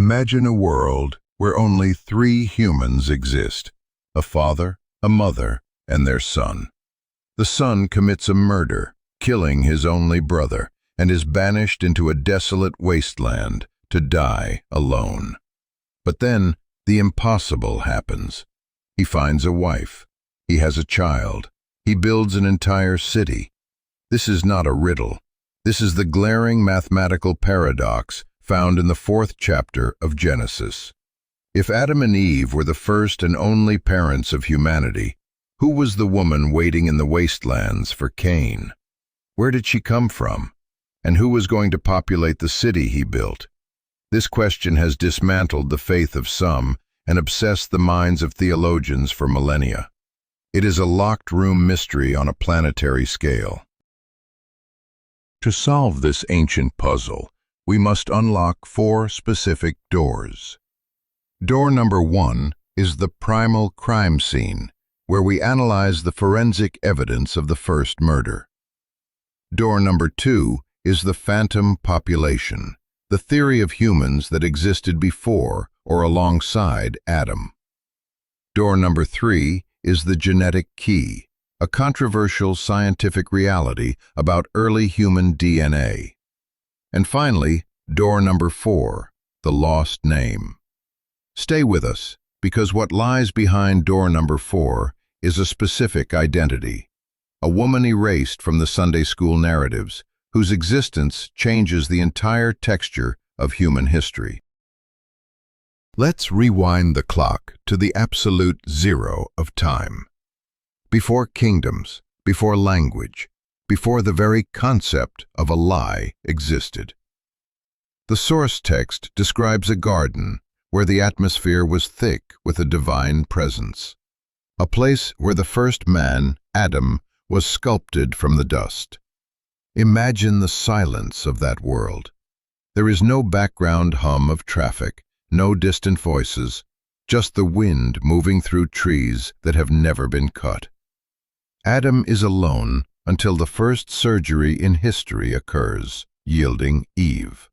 Imagine a world where only three humans exist: a father, a mother, and their son. The son commits a murder, killing his only brother, and is banished into a desolate wasteland to die alone. But then the impossible happens. He finds a wife. He has a child. He builds an entire city. This is not a riddle. This is the glaring mathematical paradox found in the 4th chapter of Genesis. If Adam and Eve were the first and only parents of humanity, who was the woman waiting in the wastelands for Cain? Where did she come from? And who was going to populate the city he built? This question has dismantled the faith of some and obsessed the minds of theologians for millennia. It is a locked-room mystery on a planetary scale. To solve this ancient puzzle, we must unlock 4 specific doors. Door number 1 is the primal crime scene, where we analyze the forensic evidence of the first murder. Door number 2 is the phantom population, the theory of humans that existed before or alongside Adam. Door number 3 is the genetic key, a controversial scientific reality about early human DNA. And finally, door number 4, the lost name. Stay with us, because what lies behind door number 4 is a specific identity, a woman erased from the Sunday school narratives, whose existence changes the entire texture of human history. Let's rewind the clock to the absolute zero of time. Before kingdoms, before language, before the very concept of a lie existed. The source text describes a garden where the atmosphere was thick with a divine presence, a place where the first man, Adam, was sculpted from the dust. Imagine the silence of that world. There is no background hum of traffic, no distant voices, just the wind moving through trees that have never been cut. Adam is alone until the first surgery in history occurs, yielding Eve.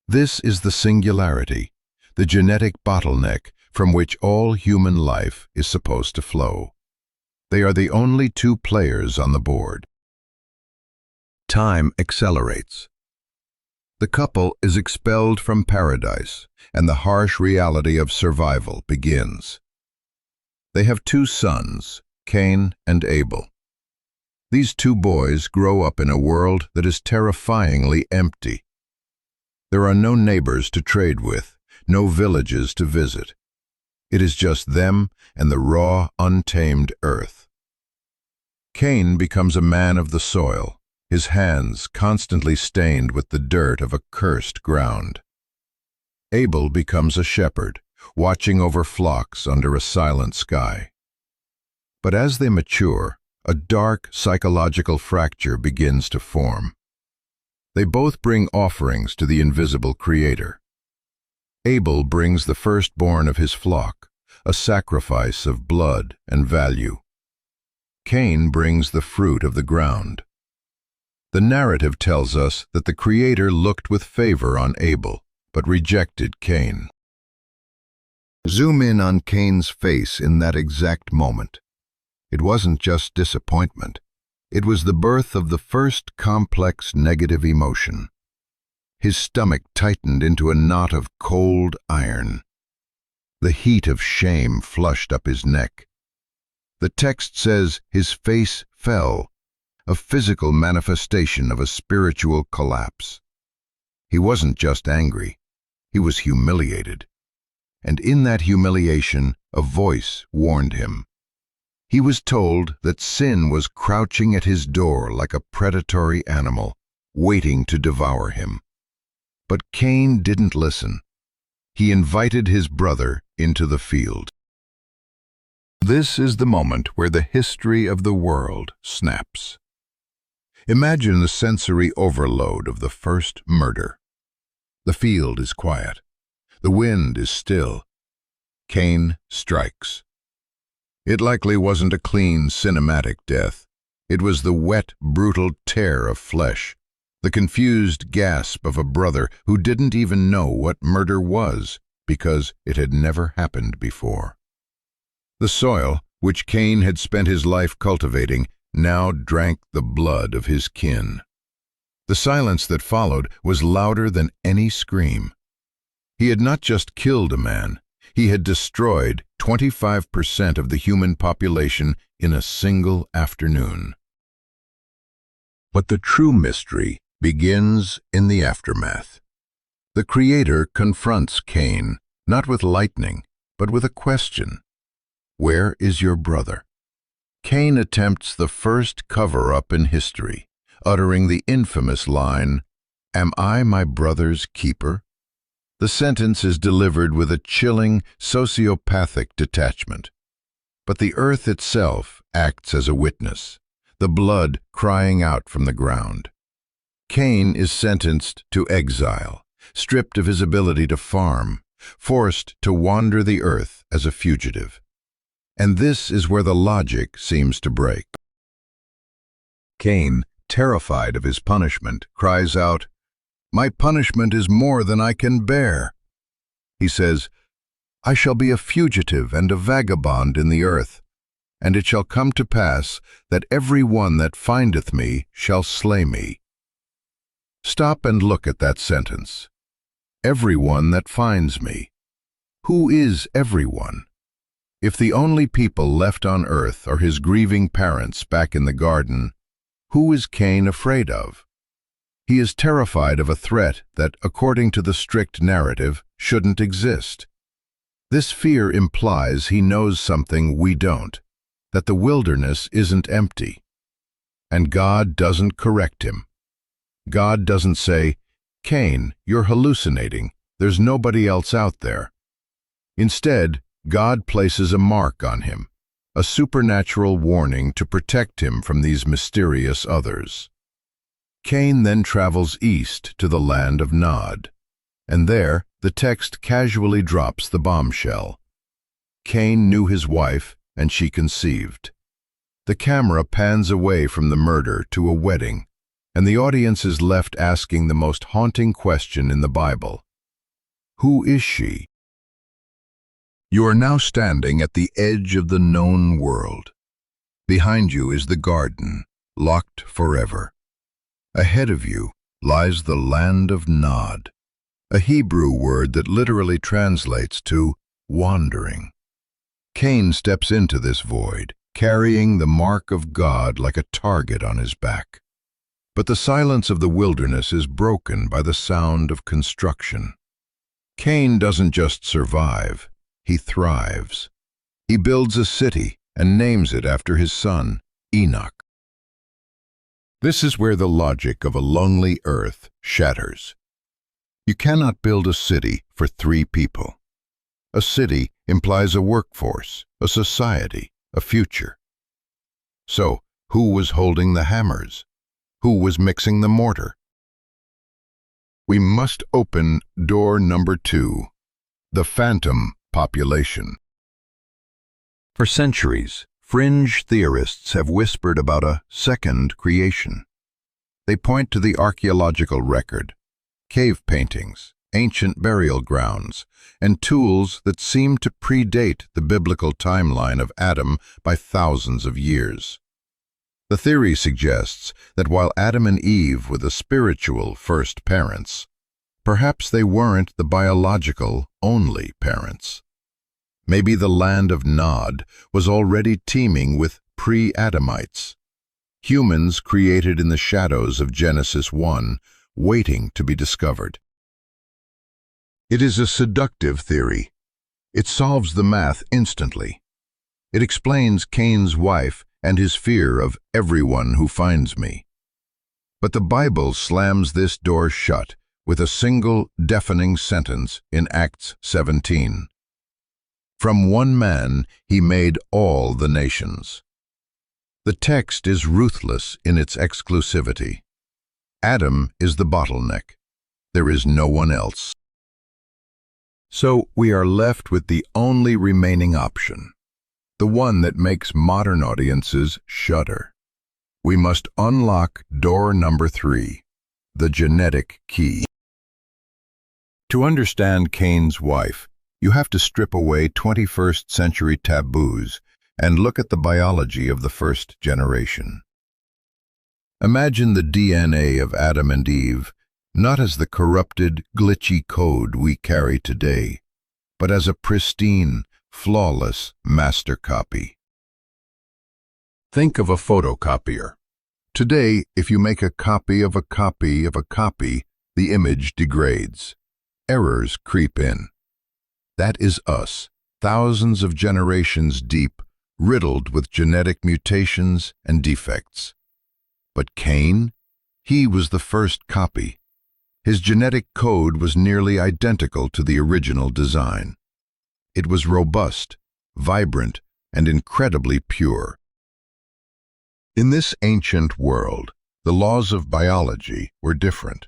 This is the singularity, the genetic bottleneck from which all human life is supposed to flow. They are the only 2 players on the board. Time accelerates. The couple is expelled from paradise, and the harsh reality of survival begins. They have 2 sons, Cain and Abel. These 2 boys grow up in a world that is terrifyingly empty. There are no neighbors to trade with, no villages to visit. It is just them and the raw, untamed earth. Cain becomes a man of the soil, his hands constantly stained with the dirt of a cursed ground. Abel becomes a shepherd, watching over flocks under a silent sky. But as they mature, a dark psychological fracture begins to form. They both bring offerings to the invisible Creator. Abel brings the firstborn of his flock, a sacrifice of blood and value. Cain brings the fruit of the ground. The narrative tells us that the Creator looked with favor on Abel, but rejected Cain. Zoom in on Cain's face in that exact moment. It wasn't just disappointment. It was the birth of the first complex negative emotion. His stomach tightened into a knot of cold iron. The heat of shame flushed up his neck. The text says his face fell, a physical manifestation of a spiritual collapse. He wasn't just angry. He was humiliated. And in that humiliation, a voice warned him. He was told that sin was crouching at his door like a predatory animal, waiting to devour him. But Cain didn't listen. He invited his brother into the field. This is the moment where the history of the world snaps. Imagine the sensory overload of the first murder. The field is quiet. The wind is still. Cain strikes. It likely wasn't a clean, cinematic death. It was the wet, brutal tear of flesh, the confused gasp of a brother who didn't even know what murder was because it had never happened before. The soil, which Cain had spent his life cultivating, now drank the blood of his kin. The silence that followed was louder than any scream. He had not just killed a man, he had destroyed 25% of the human population in a single afternoon. But the true mystery begins in the aftermath. The Creator confronts Cain, not with lightning, but with a question. Where is your brother? Cain attempts the first cover-up in history, uttering the infamous line, "Am I my brother's keeper?" The sentence is delivered with a chilling, sociopathic detachment. But the earth itself acts as a witness, the blood crying out from the ground. Cain is sentenced to exile, stripped of his ability to farm, forced to wander the earth as a fugitive. And this is where the logic seems to break. Cain, terrified of his punishment, cries out, "My punishment is more than I can bear." He says, "I shall be a fugitive and a vagabond in the earth, and it shall come to pass that every one that findeth me shall slay me." Stop and look at that sentence. Every one that finds me. Who is everyone? If the only people left on earth are his grieving parents back in the garden, who is Cain afraid of? He is terrified of a threat that, according to the strict narrative, shouldn't exist. This fear implies he knows something we don't, that the wilderness isn't empty. And God doesn't correct him. God doesn't say, "Cain, you're hallucinating. There's nobody else out there." Instead, God places a mark on him, a supernatural warning to protect him from these mysterious others. Cain then travels east to the land of Nod, and there the text casually drops the bombshell. Cain knew his wife, and she conceived. The camera pans away from the murder to a wedding, and the audience is left asking the most haunting question in the Bible. Who is she? You are now standing at the edge of the known world. Behind you is the garden, locked forever. Ahead of you lies the land of Nod, a Hebrew word that literally translates to wandering. Cain steps into this void, carrying the mark of God like a target on his back. But the silence of the wilderness is broken by the sound of construction. Cain doesn't just survive, he thrives. He builds a city and names it after his son, Enoch. This is where the logic of a lonely earth shatters. You cannot build a city for 3 people. A city implies a workforce, a society, a future. So, who was holding the hammers? Who was mixing the mortar? We must open door number 2, the phantom population. For centuries, fringe theorists have whispered about a second creation. They point to the archaeological record, cave paintings, ancient burial grounds, and tools that seem to predate the biblical timeline of Adam by thousands of years. The theory suggests that while Adam and Eve were the spiritual first parents, perhaps they weren't the biological only parents. Maybe the land of Nod was already teeming with pre-Adamites, humans created in the shadows of Genesis 1, waiting to be discovered. It is a seductive theory. It solves the math instantly. It explains Cain's wife and his fear of everyone who finds me. But the Bible slams this door shut with a single deafening sentence in Acts 17. From one man he made all the nations. The text is ruthless in its exclusivity. Adam is the bottleneck. There is no one else. So we are left with the only remaining option, the one that makes modern audiences shudder. We must unlock door number 3, the genetic key. To understand Cain's wife, you have to strip away 21st century taboos and look at the biology of the first generation. Imagine the DNA of Adam and Eve not as the corrupted, glitchy code we carry today, but as a pristine, flawless master copy. Think of a photocopier. Today, if you make a copy of a copy of a copy, the image degrades. Errors creep in. That is us, thousands of generations deep, riddled with genetic mutations and defects. But Cain? He was the first copy. His genetic code was nearly identical to the original design. It was robust, vibrant, and incredibly pure. In this ancient world, the laws of biology were different.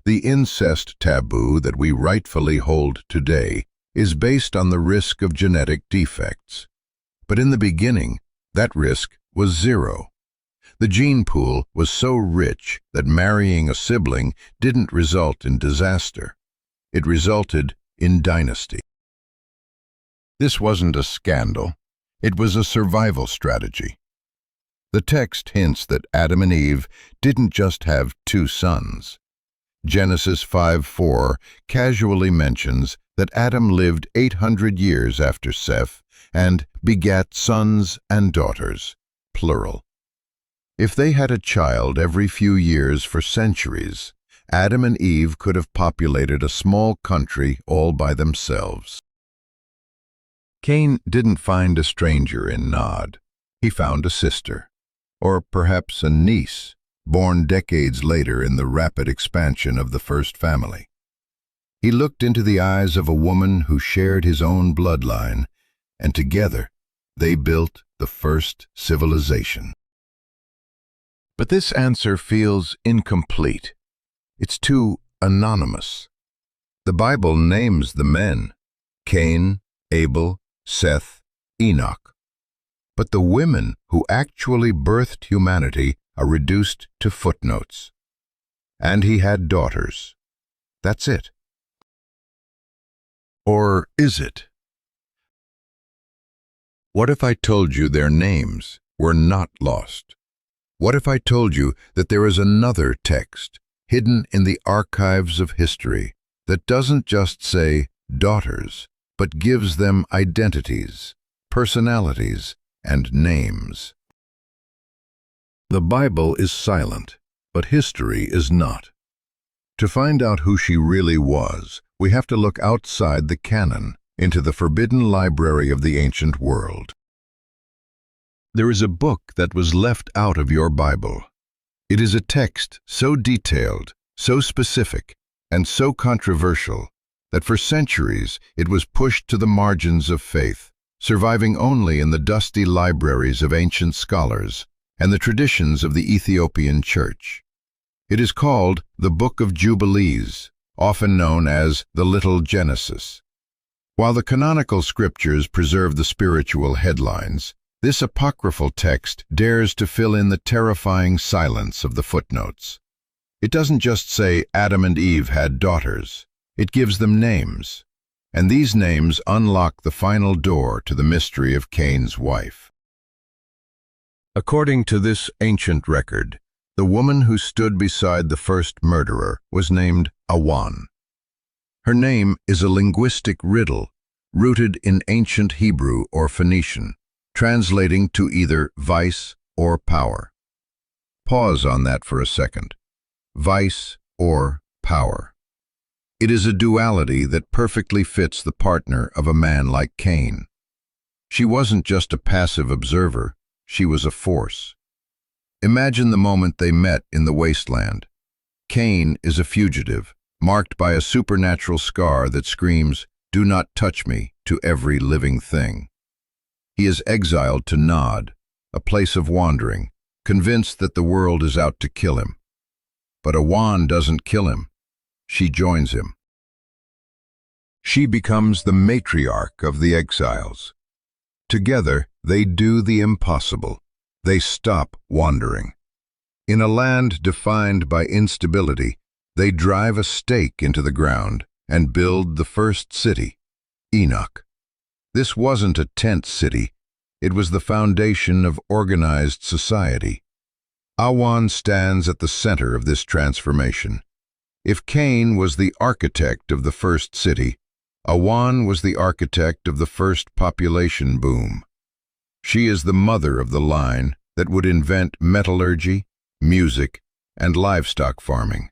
The incest taboo that we rightfully hold today is based on the risk of genetic defects. But in the beginning, that risk was zero. The gene pool was so rich that marrying a sibling didn't result in disaster. It resulted in dynasty. This wasn't a scandal. It was a survival strategy. The text hints that Adam and Eve didn't just have two sons. Genesis 5:4 casually mentions that Adam lived 800 years after Seth and begat sons and daughters, plural. If they had a child every few years for centuries, Adam and Eve could have populated a small country all by themselves. Cain didn't find a stranger in Nod. He found a sister, or perhaps a niece, born decades later in the rapid expansion of the first family. He looked into the eyes of a woman who shared his own bloodline, and together they built the first civilization. But this answer feels incomplete. It's too anonymous. The Bible names the men: Cain, Abel, Seth, Enoch. But the women who actually birthed humanity are reduced to footnotes. And he had daughters. That's it. Or is it? What if I told you their names were not lost? What if I told you that there is another text hidden in the archives of history that doesn't just say daughters, but gives them identities, personalities, and names? The Bible is silent, but history is not. To find out who she really was, we have to look outside the canon, into the forbidden library of the ancient world. There is a book that was left out of your Bible. It is a text so detailed, so specific, and so controversial that for centuries it was pushed to the margins of faith, surviving only in the dusty libraries of ancient scholars and the traditions of the Ethiopian Church. It is called the Book of Jubilees, often known as the Little Genesis. While the canonical scriptures preserve the spiritual headlines, this apocryphal text dares to fill in the terrifying silence of the footnotes. It doesn't just say Adam and Eve had daughters. It gives them names, and these names unlock the final door to the mystery of Cain's wife. According to this ancient record, the woman who stood beside the first murderer was named Awan. Her name is a linguistic riddle rooted in ancient Hebrew or Phoenician, translating to either vice or power. Pause on that for a second. Vice or power. It is a duality that perfectly fits the partner of a man like Cain. She wasn't just a passive observer, she was a force. Imagine the moment they met in the wasteland. Cain is a fugitive, marked by a supernatural scar that screams, "Do not touch me," to every living thing. He is exiled to Nod, a place of wandering, convinced that the world is out to kill him. But Awan doesn't kill him. She joins him. She becomes the matriarch of the exiles. Together, they do the impossible. They stop wandering. In a land defined by instability, They drive a stake into the ground and build the first city, Enoch. This wasn't a tent city, it was the foundation of organized society. Awan stands at the center of this transformation. If Cain was the architect of the first city, Awan was the architect of the first population boom. She is the mother of the line that would invent metallurgy, music, and livestock farming.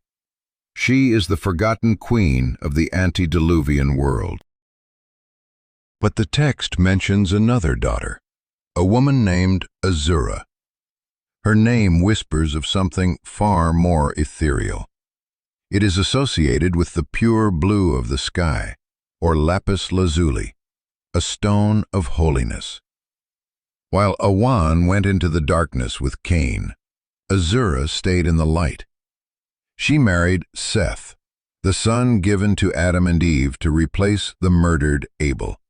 She is the forgotten queen of the antediluvian world. But the text mentions another daughter, a woman named Azura. Her name whispers of something far more ethereal. It is associated with the pure blue of the sky, or lapis lazuli, a stone of holiness. While Awan went into the darkness with Cain, Azura stayed in the light. She married Seth, the son given to Adam and Eve to replace the murdered Abel.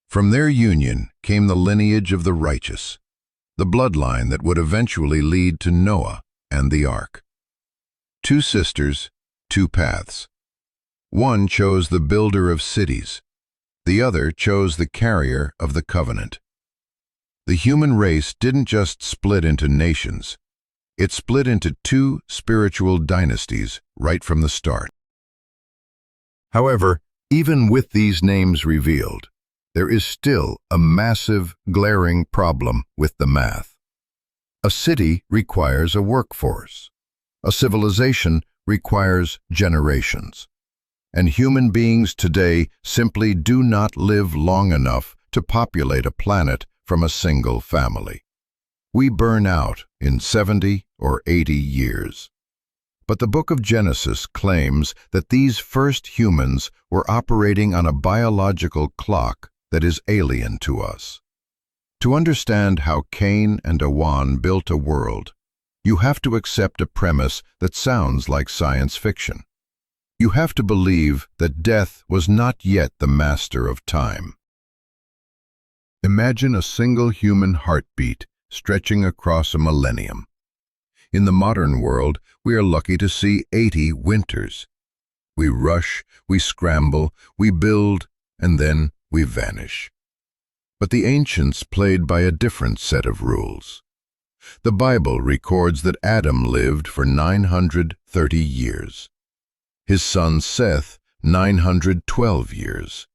From their union came the lineage of the righteous, the bloodline that would eventually lead to Noah and the ark. Two sisters, two paths. One chose the builder of cities. The other chose the carrier of the covenant. The human race didn't just split into nations. It split into two spiritual dynasties right from the start. However, even with these names revealed, there is still a massive, glaring problem with the math. A city requires a workforce. A civilization requires generations. And human beings today simply do not live long enough to populate a planet from a single family. We burn out in 70 or 80 years. But the Book of Genesis claims that these first humans were operating on a biological clock that is alien to us. To understand how Cain and Awan built a world, you have to accept a premise that sounds like science fiction. You have to believe that death was not yet the master of time. Imagine a single human heartbeat stretching across a millennium. In the modern world, we are lucky to see 80 winters. We rush, we scramble, we build, and then we vanish. But the ancients played by a different set of rules. The Bible records that Adam lived for 930 years. His son Seth, 912 years.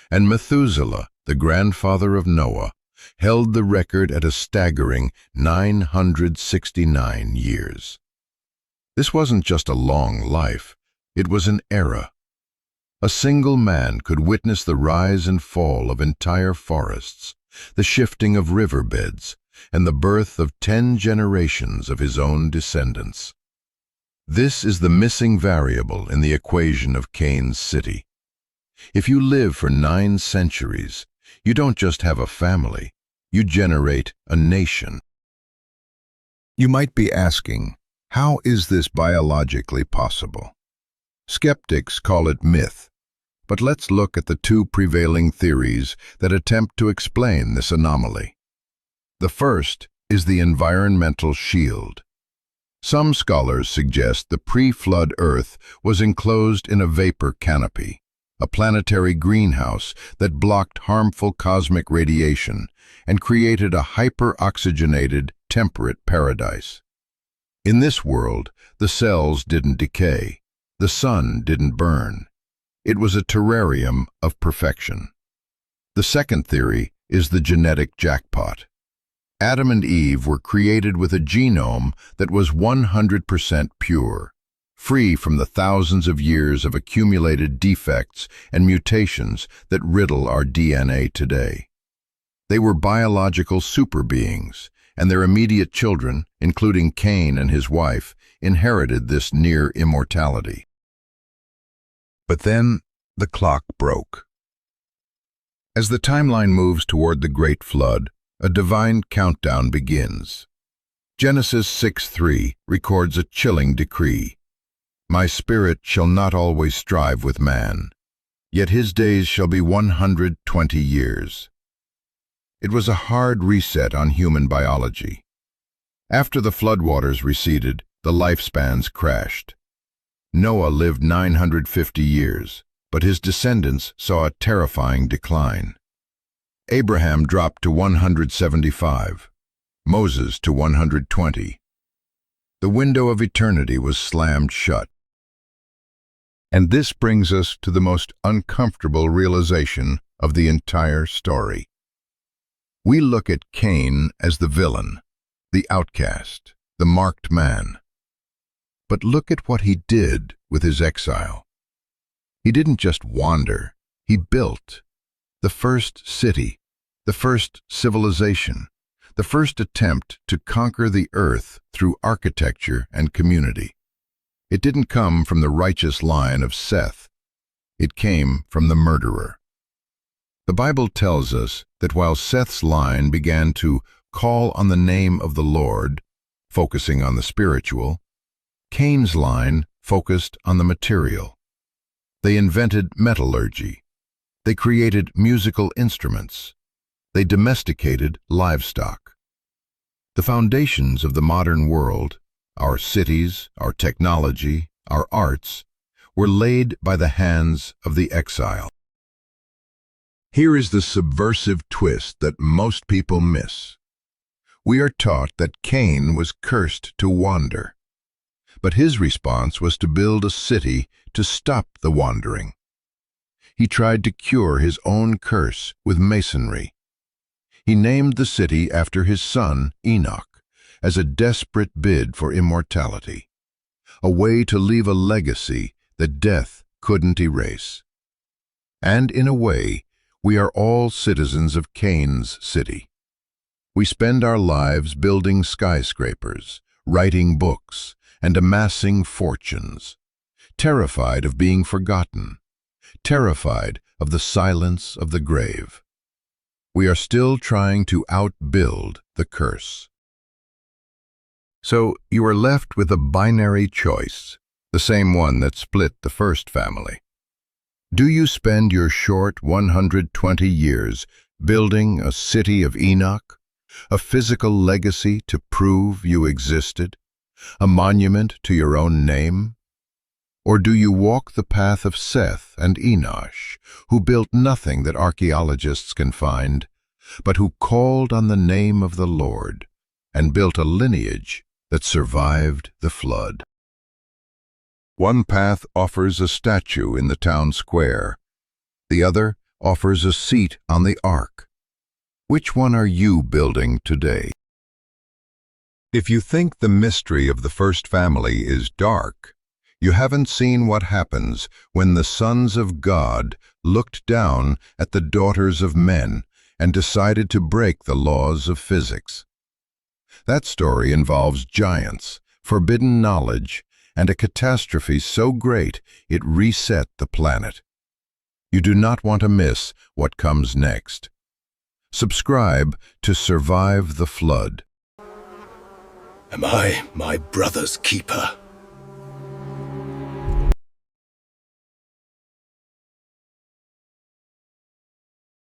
And Methuselah, the grandfather of Noah, held the record at a staggering 969 years. This wasn't just a long life, it was an era. A single man could witness the rise and fall of entire forests, the shifting of riverbeds, and the birth of 10 generations of his own descendants. This is the missing variable in the equation of Cain's city. If you live for 9 centuries, you don't just have a family, you generate a nation. You might be asking, how is this biologically possible? Skeptics call it myth, but let's look at the 2 prevailing theories that attempt to explain this anomaly. The first is the environmental shield. Some scholars suggest the pre-flood Earth was enclosed in a vapor canopy, a planetary greenhouse that blocked harmful cosmic radiation and created a hyper-oxygenated, temperate paradise. In this world, the cells didn't decay, the sun didn't burn. It was a terrarium of perfection. The second theory is the genetic jackpot. Adam and Eve were created with a genome that was 100% pure, free from the thousands of years of accumulated defects and mutations that riddle our DNA today. They were biological superbeings, and their immediate children, including Cain and his wife, inherited this near immortality. But then the clock broke. As the timeline moves toward the Great Flood, a divine countdown begins. Genesis 6:3 records a chilling decree. My spirit shall not always strive with man, yet his days shall be 120 years. It was a hard reset on human biology. After the floodwaters receded, the lifespans crashed. Noah lived 950 years, but his descendants saw a terrifying decline. Abraham dropped to 175, Moses to 120. The window of eternity was slammed shut. And this brings us to the most uncomfortable realization of the entire story. We look at Cain as the villain, the outcast, the marked man. But look at what he did with his exile. He didn't just wander, he built the first city, the first civilization, the first attempt to conquer the earth through architecture and community. It didn't come from the righteous line of Seth. It came from the murderer. The Bible tells us that while Seth's line began to call on the name of the Lord, focusing on the spiritual, Cain's line focused on the material. They invented metallurgy. They created musical instruments. They domesticated livestock. The foundations of the modern world, our cities, our technology, our arts, were laid by the hands of the exile. Here is the subversive twist that most people miss. We are taught that Cain was cursed to wander, but his response was to build a city to stop the wandering. He tried to cure his own curse with masonry. He named the city after his son, Enoch, as a desperate bid for immortality, a way to leave a legacy that death couldn't erase. And in a way, we are all citizens of Cain's city. We spend our lives building skyscrapers, writing books, and amassing fortunes, terrified of being forgotten, terrified of the silence of the grave. We are still trying to outbuild the curse. So you are left with a binary choice, the same one that split the first family. Do you spend your short 120 years building a city of Enoch, a physical legacy to prove you existed, a monument to your own name? Or do you walk the path of Seth and Enosh, who built nothing that archaeologists can find, but who called on the name of the Lord and built a lineage that survived the flood? One path offers a statue in the town square. The other offers a seat on the ark. Which one are you building today? If you think the mystery of the first family is dark, you haven't seen what happens when the sons of God looked down at the daughters of men and decided to break the laws of physics. That story involves giants, forbidden knowledge, and a catastrophe so great it reset the planet. You do not want to miss what comes next. Subscribe to Survive the Flood. Am I my brother's keeper?